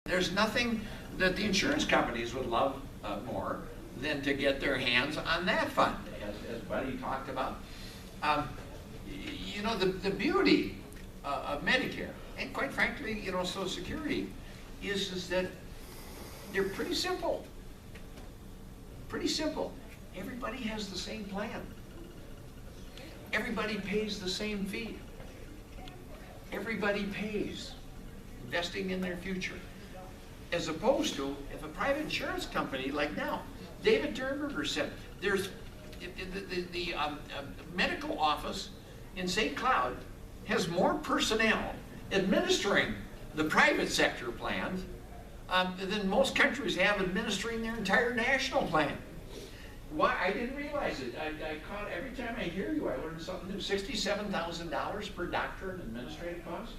There's nothing that the insurance companies would love more than to get their hands on that fund, as Buddy talked about. You know, the beauty of Medicare, and quite frankly, you know, Social Security, is that they're pretty simple. Pretty simple. Everybody has the same plan. Everybody pays the same fee. Everybody pays, investing in their future. As opposed to, if a private insurance company, like now, David Dernberger said, there's the medical office in St. Cloud has more personnel administering the private sector plans than most countries have administering their entire national plan. Why? I didn't realize it. I caught, every time I hear you, I learn something new. $67,000 per doctor in administrative costs.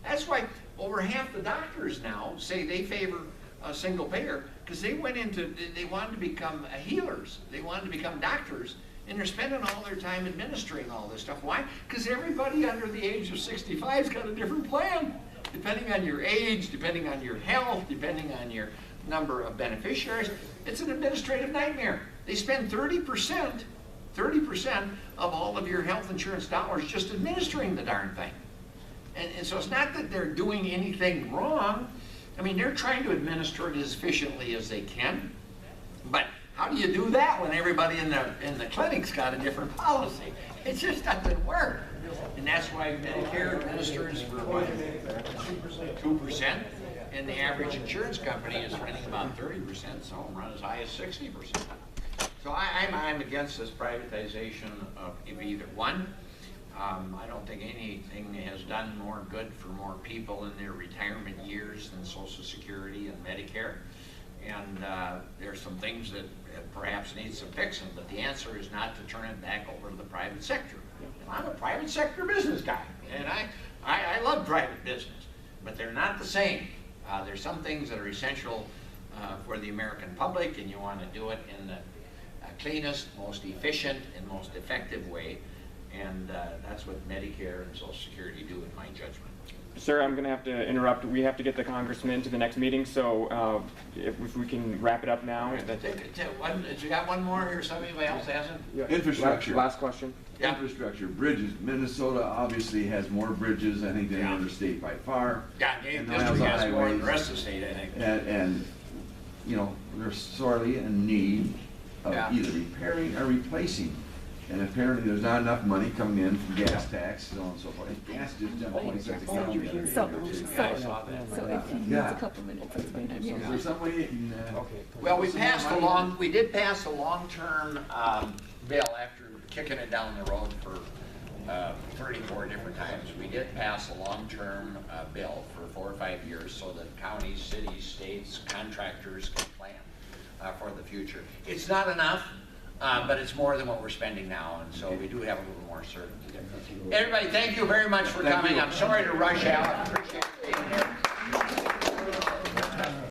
That's why over half the doctors now say they favor a single payer, because they wanted to become healers. They wanted to become doctors, and they're spending all their time administering all this stuff. Why? Because everybody under the age of 65's got a different plan. Depending on your age, depending on your health, depending on your number of beneficiaries, it's an administrative nightmare. They spend 30% of all of your health insurance dollars just administering the darn thing. And so it's not that they're doing anything wrong. I mean, they're trying to administer it as efficiently as they can. But how do you do that when everybody in the clinic's got a different policy? It just doesn't work. And that's why Medicare administers for what? 2%. And the average insurance company is running about 30%, so run as high as 60%. So I'm against this privatization of either one. I don't think anything has done more good for more people in their retirement years than Social Security and Medicare. And there's some things that perhaps need some fixing, but the answer is not to turn it back over to the private sector. And I'm a private sector business guy, and I love private business, but they're not the same. There's some things that are essential for the American public, and you want to do it in the cleanest, most efficient, and most effective way. And that's what Medicare and Social Security do, in my judgment. Sir, I'm going to have to interrupt. We have to get the congressman to the next meeting, so if we can wrap it up now. You got one more here? Somebody else hasn't? Yeah. Infrastructure. Last question. Yeah. Infrastructure, bridges. Minnesota obviously has more bridges, I think, than any other state by far. Yeah, and district has more than the highways. rest of the state, I think. And you know, they're sorely in need of either repairing or replacing. And apparently there's not enough money coming in from gas tax, so on and so forth. Gas just jumped 20 cents a gallon. So if he needs a couple minutes, it's been So is there some way you can... Well, we did pass a long-term bill after kicking it down the road for 34 different times. We did pass a long-term bill for 4 or 5 years so that counties, cities, states, contractors can plan for the future. It's not enough. But it's more than what we're spending now, and so we do have a little more certainty there. Everybody, thank you very much for coming. I'm sorry to rush out. I appreciate you being here.